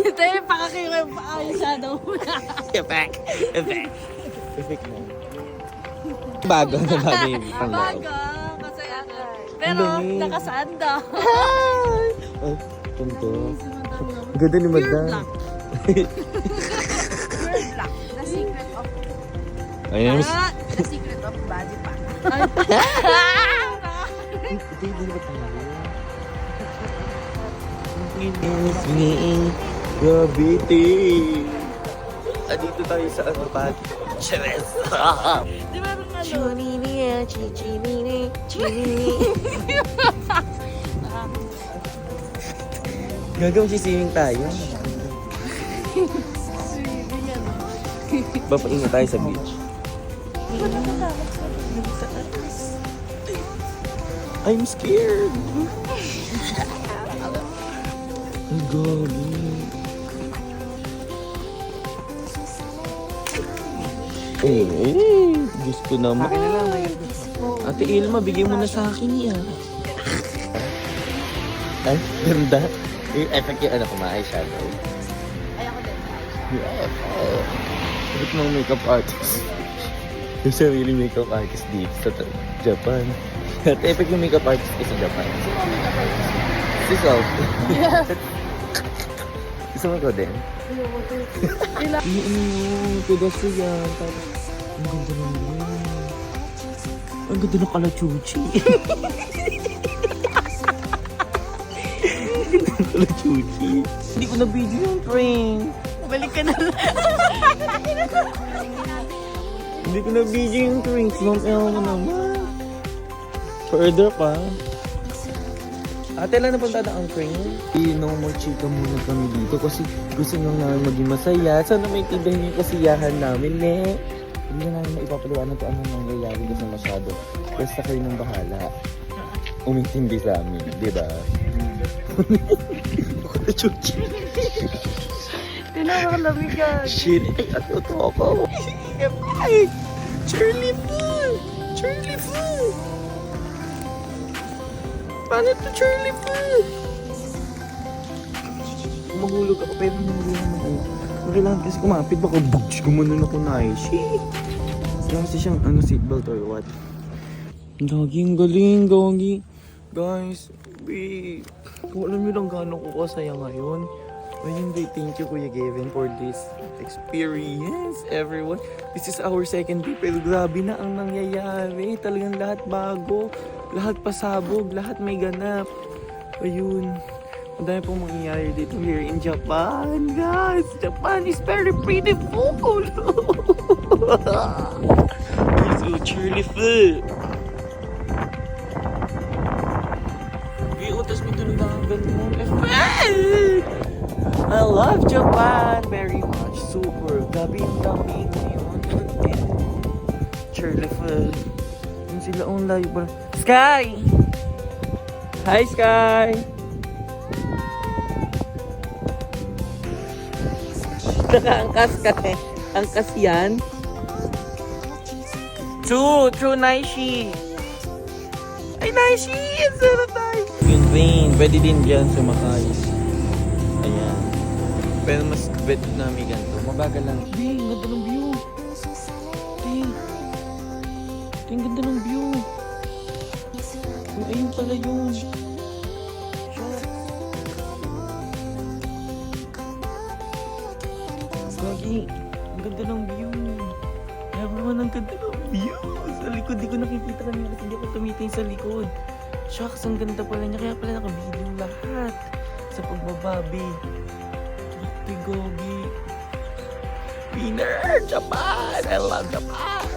Ito yung pakakira yung shadow mo na. Effect. Effect na. Bago na bago yung pang Bago, masaya ka. Pero nakasanda. Oh, punto. Ganda ni Pure Madam. black. Pure black. The secret of... Ayun. The secret of body pa. Hindi ba tayo? It's me, Gravity. Dito tayo sa ano pa? Cheres. Di ba nung ano? Gagawin swimming tayo. Swimming ano? Papaingat tayo sa beach. I'm scared. Ang gagi. Diyos ko naman. Ate Ilma, bigay mo na sa akin yan. Ay, ganda. Effect yung ano ko, ma-eyeshadow. Ay, ako din. Yeah. Bakit mga makeup artist? Yung sarili makeup artist dito sa Japan. At effect yung makeup artist ko sa Japan. Si Salt. Gusto mo ko din? Pedastro yan. Ang ganda ng yan. Ang ganda ng kalachuchi. Ang ganda ng kalachuchi. Hindi ko na-video yung prank. Balik ka na lang. Hindi ko na-video yung prank. Ma'am El mo naman. Further pa. Ate lang napunta na ang prank. No more chika muna kami dito kasi gusto nang namin maging masaya. Sana may tindahan yung kasiyahan namin, ne. Hindi na namin maipapaliwanag kung ano nangyayari kasi masyado. Basta kayo nang bahala. Umintindi sa amin, di ba? Ako na chuchi. Tinakalamig yan. Shit, ay, ano to ako? Ay, Charlie Food! Charlie Food! Paano to Charlie Food? Mahulog ako pero hindi naman. Kailangan kasi kumapit, baka bugs gumanon ako na eh. Shit! Kailangan kasi siyang seatbelt or what. Gaging galing, gagi. Guys, babe. Kung alam nyo lang gano'n ko kasaya ngayon. Ayun, babe, thank you Kuya Gavin for this experience, everyone. This is our second day, pero grabe na ang nangyayari. Talagang lahat bago, lahat pasabog, lahat may ganap. Ayun, ang dami pong mangyayari dito here in Japan, guys. Japan is very beautiful. It's so cheerful. Tapos may dalagan mo. I love Japan very much. Super. Gabi yung dami ngayon. Cheerful. Yung sila online ba? Sky! Hi, Sky! Nakaangkas ka eh. Angkas yan. True, Naishi. Ay, Naishi! Ang sarap tayo. Yung train, pwede din dyan sumakay. Ayan. Pero mas bet namin ganito. Mabagal lang. Ding, ganda ng view. Ding, ganda ng view. Ayun pala yun. Gagi, ang ganda ng view. Everyone, ang ganda ng view. Sa likod, di ko nakikita kanina kasi hindi ako tumitingin sa likod. Shucks, ang ganda pala niya. Kaya pala naka-video lahat sa pagbababi. Gogi. Winner! Japan! I love Japan!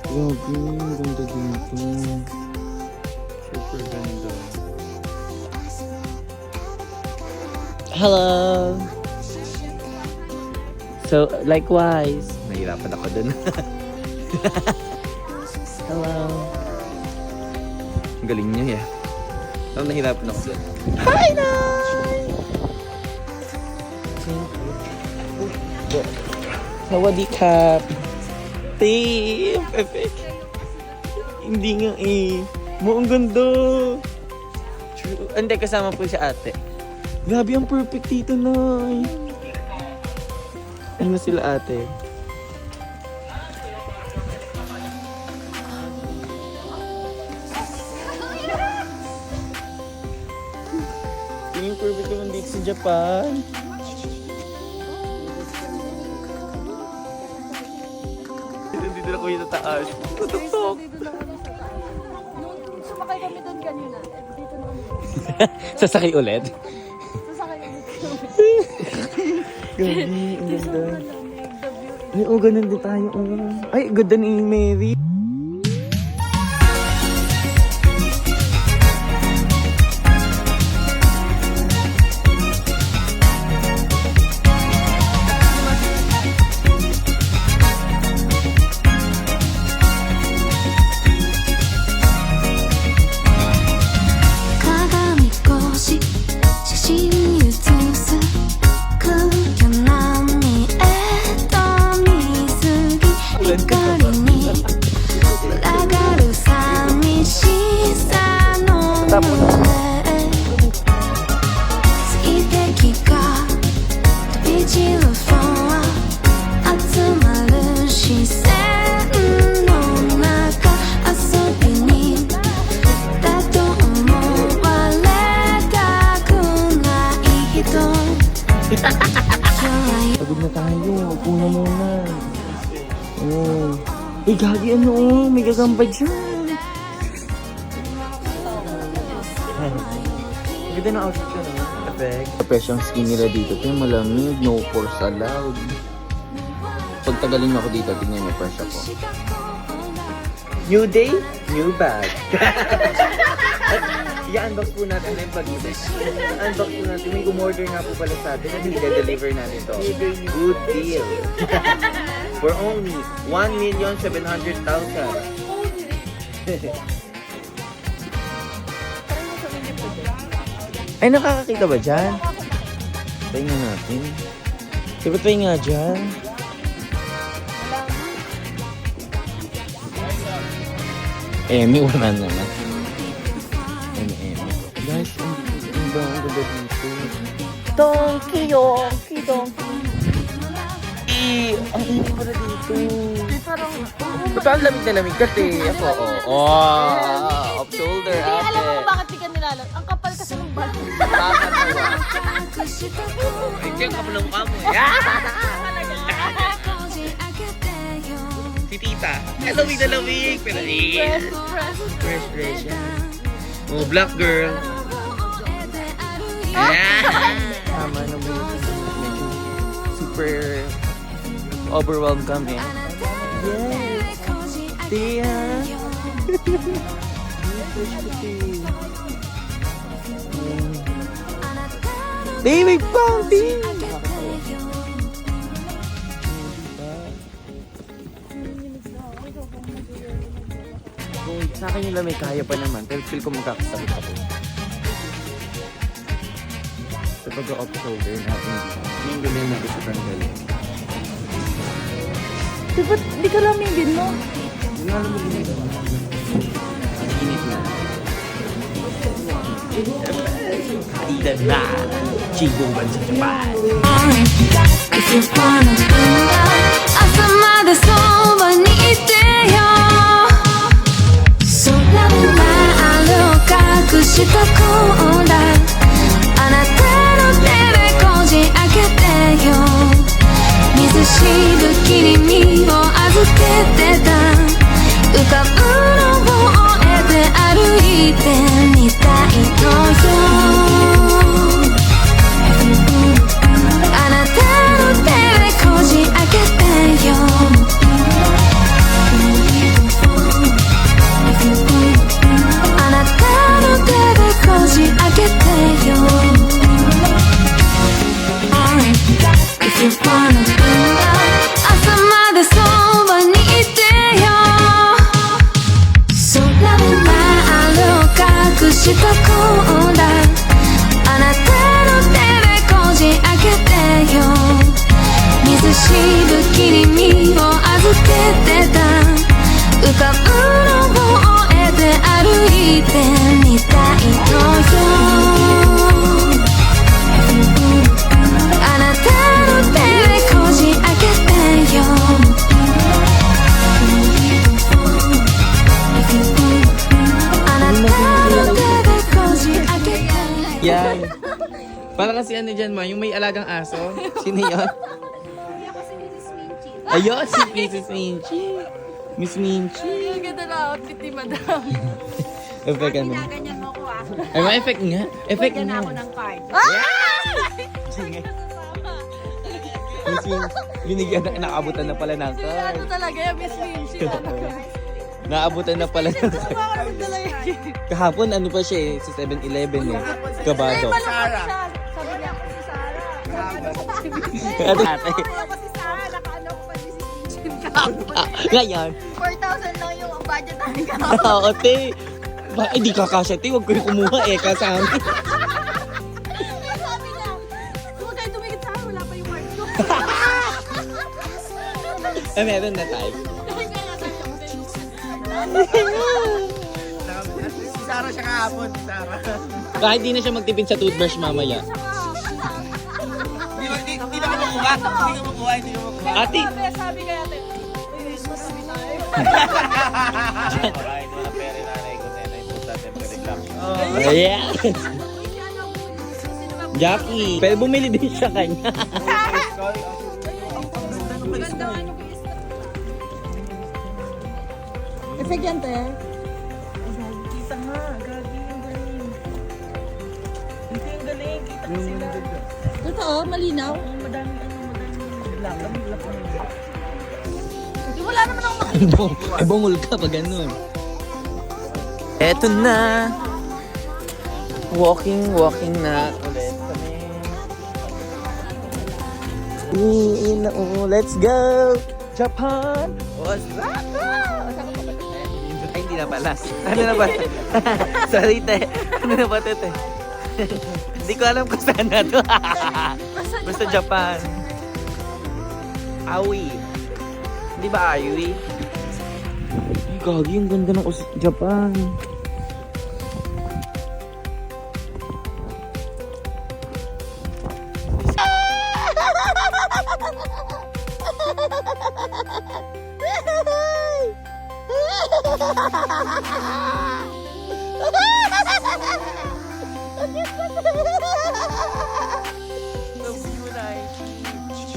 Gogi, ganda dito. Super ganda. Hello! So, likewise. Nahirapan ako dun. Hello! Ang galing niya eh. Parang nahirapan ako dun. Hi, Nay! Sawadee Cup! Team! Perfect! Hindi nga eh. Mo, ang ganda. True. Hindi, kasama po si ate. Grabe, ang perfect dito, Nay. Ano sila ate? Yung perfect naman dito sa Japan. Dito na kuya sa taas. Tutok-tok. Nung sumakay kami doon kanina, dito na kami. Sasakay ulit? Sasakay kami dito. Gabi, ang ganda. The view Ay, oh, ganun din tayo. Oh. Ay, ganda ni Mary. Pagod na tayo. Upo na muna. Oh. Eh, gagi ano oh. May gagambay dyan. Ganda na outfit ko no? Perfect. Presyong skin nila dito. Ito yung malamig. No force allowed. Pag tagalin mo ako dito, tingnan mo fresh ako. New day, new bag. I-unbox po natin na yung bag nito. I-unbox po natin. May umorder nga po pala sa atin. At i-deliver natin to. Good deal. For only 1,700,000. Ay, nakakakita ba dyan? Try nga natin. Diba try nga dyan? Emi, wala naman. Emi. Guys, ang ba ang ganda dito? Donkey, yonky, donkey. Ang init pala dito. parang... Ba't ang lamig na lamig kasi? Ako, off shoulder, Hindi, ate. alam mo kung bakit di ka nilalag? Ang kapal kasi ng bag. Nakakatawa. Ay, ang kapal ng mukha mo. Si tita. Lamig na lamig. Pero fresh yan. Oh, black girl. Tama na mo. Medyo super overwhelmed kami. Yes. Tia. Baby Fountain! Kung sa akin yung lamay kaya pa naman, pero feel ko magkakasakit ako. Sa pag-off shoulder natin, yung ganyan na gusto tanggalin. Diba, di ka lamigin mo? Yung alam mo din ito. Init na. Tita na! Chibungan sa Japan! 朝までそばにいてよ空の丸を隠したコーラあなたの手でこじ開けてよ水しぶきに身を預けてた浮かぶのを終えて歩いてみたいのよあなたの手でこじ開けてよあなたの手でこじ開けてよ If you wanna do that 朝までそばにいてよ空の丸を隠したコーラあなたの手でこじ開けてよ水しぶきに身を預けてた浮かぶのを終えて歩いてみたいのよあなたの手でこじ開けてよあなたの手でこじ開けてYan. Para kasi ano dyan, ma, yung may alagang aso. Sino yun? Ayun, si Mrs. Minchi. Miss Minchi. Ang ganda na outfit ni Madam. Effect ano? Ganyan mo ko ah. Ay, may effect nga. Effect Bigyan nga. ako ng card. Sige. Miss Minchi. Binigyan na, naabutan na pala ng Ano card. talaga yung Miss Minchi? Naabutan na pala ng card. Bakit talaga? Kahapon, ano pa siya eh, sa 7-Eleven eh. Kabado. Sarah. Sabi niya ako si Sarah. Ate. Ako si Sarah. Nakaano ko pa si Miss Minchi. Ngayon. 4,000 lang yung budget namin ka. Oo, te. Ba, di kakasya, te. Huwag kayo kumuha eh, kasama. Sabi niya, huwag kayo tumigit sa akin. Wala pa yung card ko. Eh, meron na tayo. Si Sarah siya kahapon, si Sarah. Kahit di na siya magtipid sa toothbrush mamaya. Hindi ka makukuha. Ate! Sabi kaya ate, marami tayo. Alright, wala pera yung nanay ko. Nanay po sa temporary lang. Yeah! Jackie! Pero bumili din siya kanya. Effect yan, te. Kita nga, gagi yung galing. Kita yung galing, kita ko sila. Totoo, malinaw. Madami lakam. Di wala naman akong makikita. Eh, bungol ka pa ganun. Eto na! Walking na ulit kami. Let's go! Japan! Osaka! Ay, hindi na pala. Ano na ba? Sorry, te. Ano na ba ito, te? Hindi ko alam kung saan na ito. Basta Japan. Aoi. Hindi ba Aoi? Ay, gagi, ang ganda ng Japan.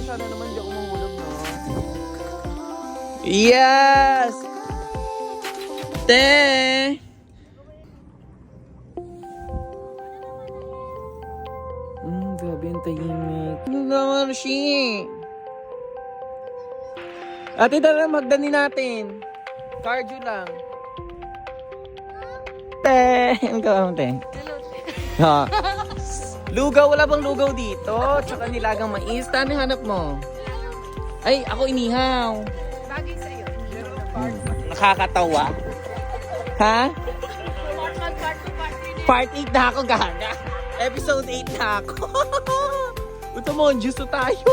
Sana naman di ako mahulog, no? Yes! Te! Grabe ang tahimik. Ano naman siya? Ate, tara, magdani natin. Cardio lang. Te! Ang gawin mo, te? Ha? Lugaw, wala bang lugaw dito? Tsaka nilagang mais. Ano yung hanap mo? Ay, ako inihaw. Bagay sa'yo. Nakakatawa. Ha? Part 1, part 2, part 3. Part 8 na ako, gaga. Episode 8 na ako. Ito mo, juice tayo.